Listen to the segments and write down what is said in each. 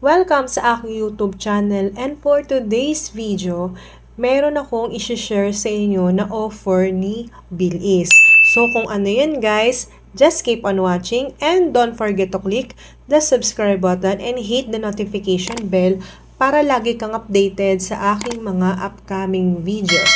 Welcome sa aking YouTube channel, and for today's video, meron akong i-share sa inyo na offer ni Bilis. So kung ano yun guys, just keep on watching and don't forget to click the subscribe button and hit the notification bell para lagi kang updated sa aking mga upcoming videos.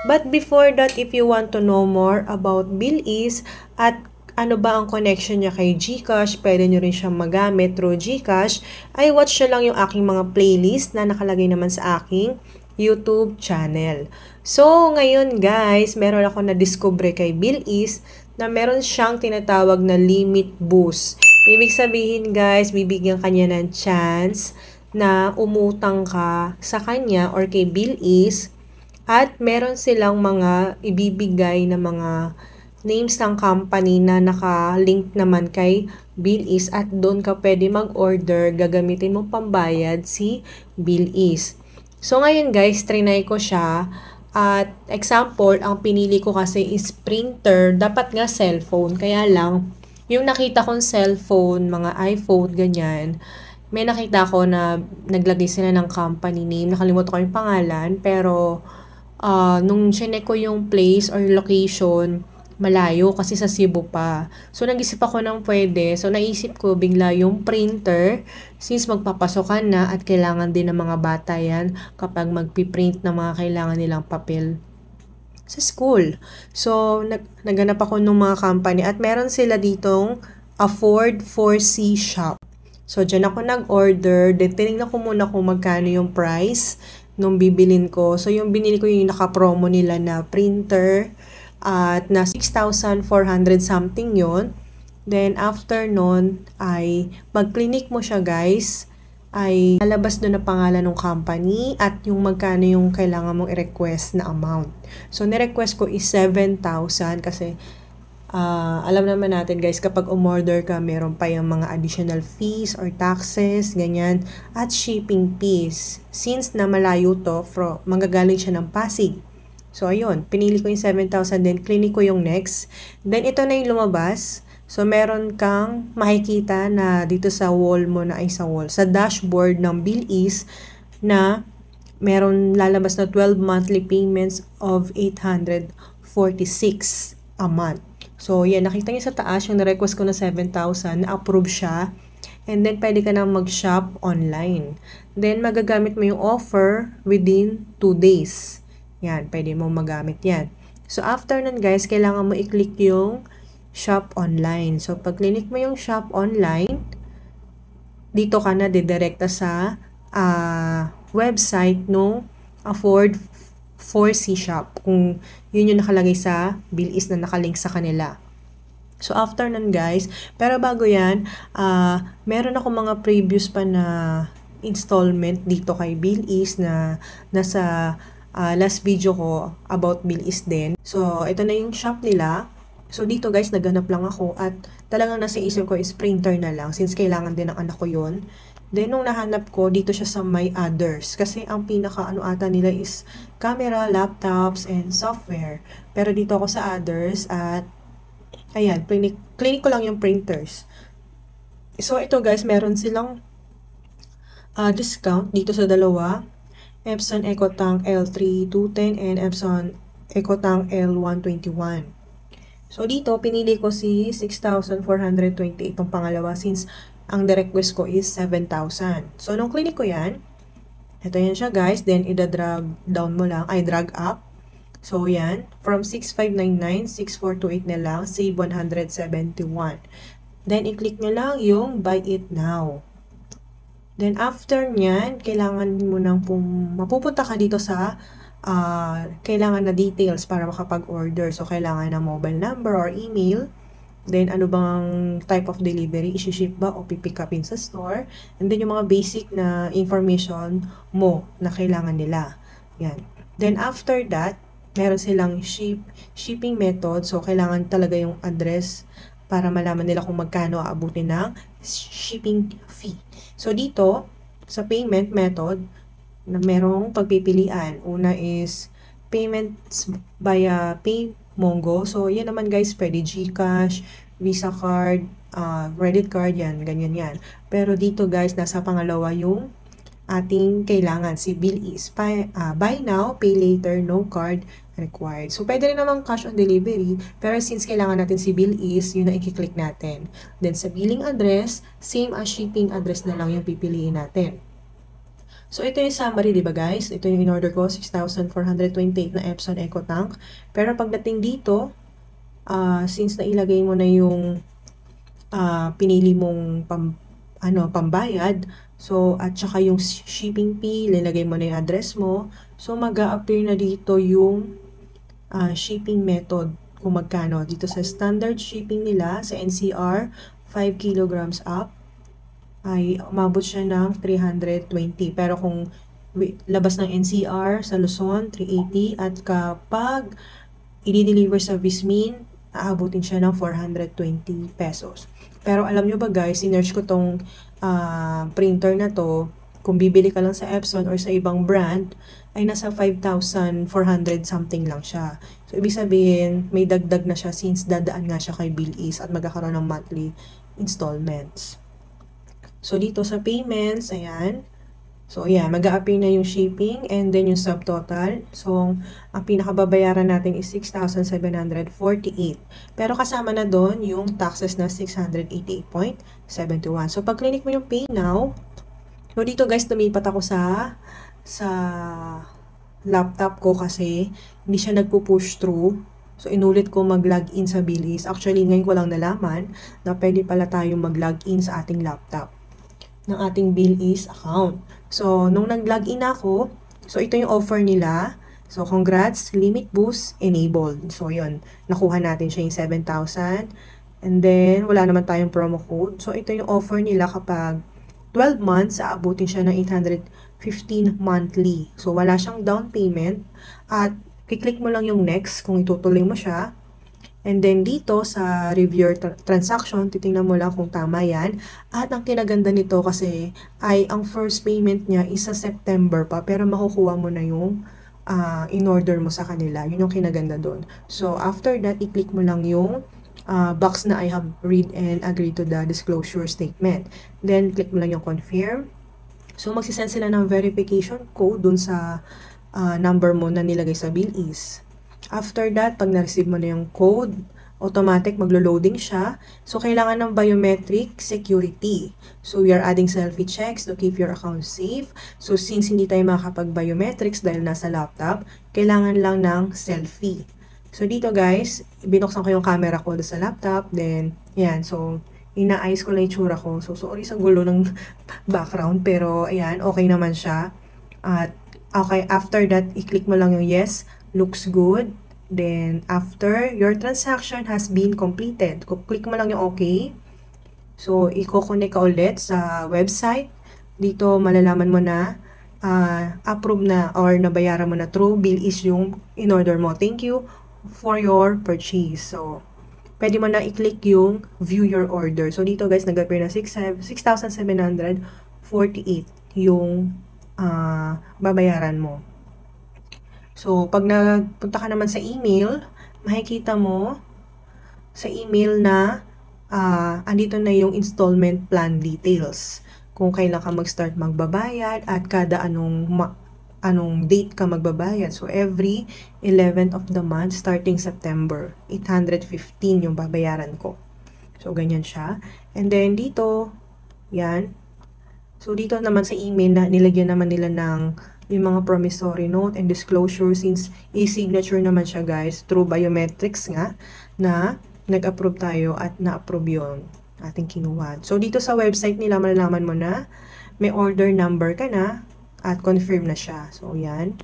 But before that, if you want to know more about Bilis at ano ba ang connection niya kay GCash, pwede nyo rin siyang magamit through GCash, ay watch nyo lang yung aking mga playlist na nakalagay naman sa aking YouTube channel. So, ngayon guys, meron ako na-discover kay Bilis na meron siyang tinatawag na limit boost. Ibig sabihin guys, bibigyan kanya ng chance na umutang ka sa kanya or kay Bilis at meron silang mga ibibigay na mga names ng company na naka-link naman kay Bilis at doon ka pwede mag-order, gagamitin mo pambayad si Bilis. So ngayon guys, trinay ko siya at example, ang pinili ko kasi is printer, dapat nga cellphone, kaya lang yung nakita kong cellphone, mga iPhone, ganyan, may nakita ko na naglagay sila ng company name, nakalimutan ko yung pangalan, pero nung chinek ko yung place or location, malayo kasi sa Cebu pa. So, nag-isip ako ng pwede. So, naisip ko bigla yung printer since magpapasokan na at kailangan din ng mga bata yan kapag magpiprint ng mga kailangan nilang papel sa school. So, naghanap ako ng mga company at meron sila ditong Afford 4C Shop. So, dyan ako nag-order. Then, tinignan ko muna kung magkano yung price nung bibilin ko. So, yung binili ko yung naka-promo nila na printer at na 6,400 something yon. Then after nun ay pag-clinic mo siya guys, ay lalabas doon na pangalan ng company at yung magkano yung kailangan mong i-request na amount. So ni-request ko is 7,000 kasi alam naman natin guys, kapag umorder ka, meron pa yung mga additional fees or taxes, ganyan, at shipping fees. Since na malayo to, manggagaling siya ng Pasig. So, ayun. Pinili ko yung 7,000, then clinic ko yung next. Then, ito na yung lumabas. So, meron kang makikita na dito sa wall mo na ay sa wall. Sa dashboard ng Bilis na meron lalabas na 12 monthly payments of 846 a month. So, yan. Nakita niyo sa taas yung na-request ko na 7,000. Na-approve siya. And then, pwede ka na mag-shop online. Then, magagamit mo yung offer within 2 days. Yan, pwede mo magamit yan. So, after nun guys, kailangan mo i-click yung shop online. So, pag click mo yung shop online, dito ka na didirekta sa website nung Afford 4C Shop. Kung yun yung nakalagay sa Bilis na nakalink sa kanila. So, after nun guys, pero bago yan, meron ako mga previous pa na installment dito kay Bilis na nasa last video ko about Bilis din. So, ito na yung shop nila. So, dito guys, naghanap lang ako at talagang nasa isip ko is printer na lang since kailangan din ng anak ko yun. Then, nung nahanap ko, dito siya sa my others. Kasi ang pinaka ata nila is camera, laptops, and software. Pero dito ako sa others at ayan, clinic ko lang yung printers. So, ito guys, meron silang discount dito sa dalawa. Epson EcoTank L3210 and Epson EcoTank L121. So, dito, pinili ko si 6,428 itong pangalawa since ang direct request ko is 7,000. So, nung clinic ko yan, ito yan siya guys. Then, ida-drag down mo lang, drag up. So, yan. From 6,599, 6,428 na lang, save 171. Then, i-click nyo lang yung buy it now. Then, after nyan, kailangan mo nang mapupunta ka dito sa kailangan na details para makapag-order. So, kailangan na mobile number or email. Then, ano bang type of delivery? I-ship ba o pipick upin sa store? And then, yung mga basic na information mo na kailangan nila. Yan. Then, after that, meron silang shipping method. So, kailangan talaga yung address para malaman nila kung magkano aabutin ng shipping fee. So, dito, sa payment method, na merong pagpipilian. Una is payments via PayMongo. So, yan naman guys, pwede GCash, Visa card, credit card, yan, ganyan yan. Pero dito guys, nasa pangalawa yung ating kailangan, si bill is buy now, pay later, no card required. So, pwede rin naman cash on delivery, pero since kailangan natin si bill is, yun na i-click natin. Then, sa billing address, same as shipping address na lang yung pipiliin natin. So, ito yung summary, di ba guys? Ito yung in-order ko, 6,428 na Epson Eco Tank. Pero pagdating dito, since nailagay mo na yung pinili mong pambayad, so, at saka yung shipping fee, nilagay mo na yung address mo, so mag-a-appear na dito yung shipping method kung magkano. Dito sa standard shipping nila, sa NCR, 5 kilograms up, ay umabot siya ng 320. Pero kung labas ng NCR sa Luzon, 380. At kapag i-deliver sa Vismin, aabutin siya ng 420 pesos. Pero alam nyo ba guys, sinerge ko tong printer na to, kung bibili ka lang sa Epson or sa ibang brand, ay nasa 5,400 something lang siya. So, ibig sabihin, may dagdag na siya since dadaan nga siya kay Billis at magkakaroon ng monthly installments. So, dito sa payments, ayan. So, ayan, mag-a-appear na yung shipping and then yung subtotal. So, ang pinakababayaran natin is 6,748. Pero kasama na doon yung taxes na 688.71. So, pag clinic mo yung Pay Now, so dito guys, tumipat ako sa laptop ko kasi hindi siya nagpo-push through. So, inulit ko mag-login sa Billis. Actually, ngayon ko lang nalaman na pwede pala tayong mag-login sa ating laptop ng ating Billis account. So, nung nag-login ako, so ito yung offer nila. So, congrats, limit boost enabled. So, yun, nakuha natin siya yung 7,000. And then, wala naman tayong promo code. So, ito yung offer nila kapag 12 months, aabutin siya ng 815 monthly. So, wala siyang down payment. At, kiklik mo lang yung next kung itutuloy mo siya. And then, dito sa review transaction, titingnan mo lang kung tama yan. At, ang kinaganda nito kasi ay ang first payment niya is sa September pa. Pero, makukuha mo na yung in-order mo sa kanila. Yun yung kinaganda doon. So, after that, i-click mo lang yung box na I have read and agree to the disclosure statement. Then, click mo lang yung confirm. So, magsisend sila ng verification code dun sa number mo na nilagay sa Billis. After that, pag na-receive mo na yung code, automatic maglo-loading siya. So, kailangan ng biometric security. So, we are adding selfie checks to keep your account safe. So, since hindi tayo makakapag-biometrics dahil nasa laptop, kailangan lang ng selfie. So, dito guys, binuksan ko yung camera ko sa laptop. Then, yan. So, ina-ayos ko lang yung tsura ko. So, sorry sa gulo ng background. Pero, ayan, okay naman siya. At, okay, after that, i-click mo lang yung yes, looks good. Then, after, your transaction has been completed. Click mo lang yung okay. So, i-connect ka ulit sa website. Dito, malalaman mo na approve na or nabayaran mo na through Billis yung in-order mo. Thank you for your purchase. So, pwede mo na i-click yung view your order. So, dito guys, nag-appear na 6,748 yung babayaran mo. So, pag nagpunta ka naman sa email, makikita mo sa email na andito na yung installment plan details. Kung kailan ka mag-start magbabayad at kada anong date ka magbabayad. So, every 11th of the month starting September, 815 yung babayaran ko. So, ganyan siya. And then, dito, yan. So, dito naman sa email, na nilagyan naman nila ng yung mga promissory note and disclosure since e-signature naman siya guys through biometrics nga na nag-approve tayo at na-approve yung ating kinuha. So, dito sa website nila, malalaman mo na may order number ka na at confirm na siya. So, yan.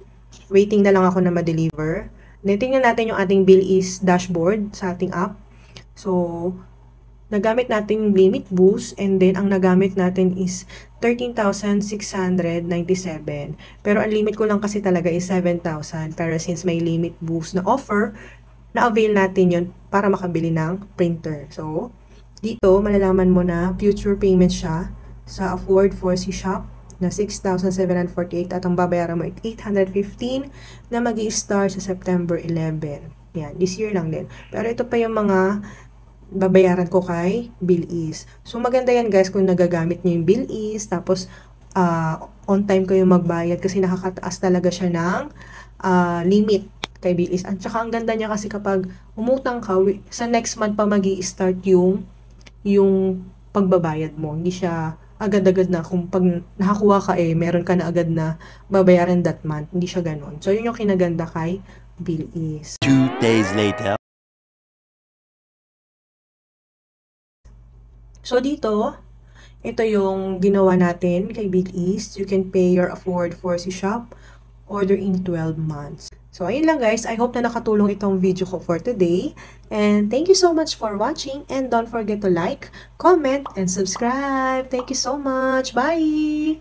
Waiting na lang ako na ma-deliver. Then, tingnan natin yung ating Billis dashboard sa ating app. So, nagamit natin yung limit boost and then ang nagamit natin is 13,697. Pero ang limit ko lang kasi talaga is 7,000. Pero since may limit boost na offer, na-avail natin yun para makabili ng printer. So, dito malalaman mo na future payment siya sa Afford 4C Shop na 6,748 at ang babayaran mo ay 815 na mag-i-start sa September 11. Yan, this year lang din. Pero ito pa yung mga babayaran ko kay Bilis. So, maganda yan guys kung nagagamit nyo yung Bilis, tapos on time kayo magbayad kasi nakakataas talaga siya ng limit kay Bilis. At saka ang ganda niya kasi kapag umutang ka, sa next month pa magi-start yung pagbabayad mo. Hindi siya agad-agad na. Kung pag nakakuha ka meron ka na agad na babayaran that month. Hindi siya ganun. So, yun yung kinaganda kay Bilis. 2 days later. So, dito, ito yung ginawa natin kay Bilis. You can pay your afford for si shop order in 12 months. So, ayun lang guys. I hope na nakatulong itong video ko for today. And thank you so much for watching. And don't forget to like, comment, and subscribe. Thank you so much. Bye!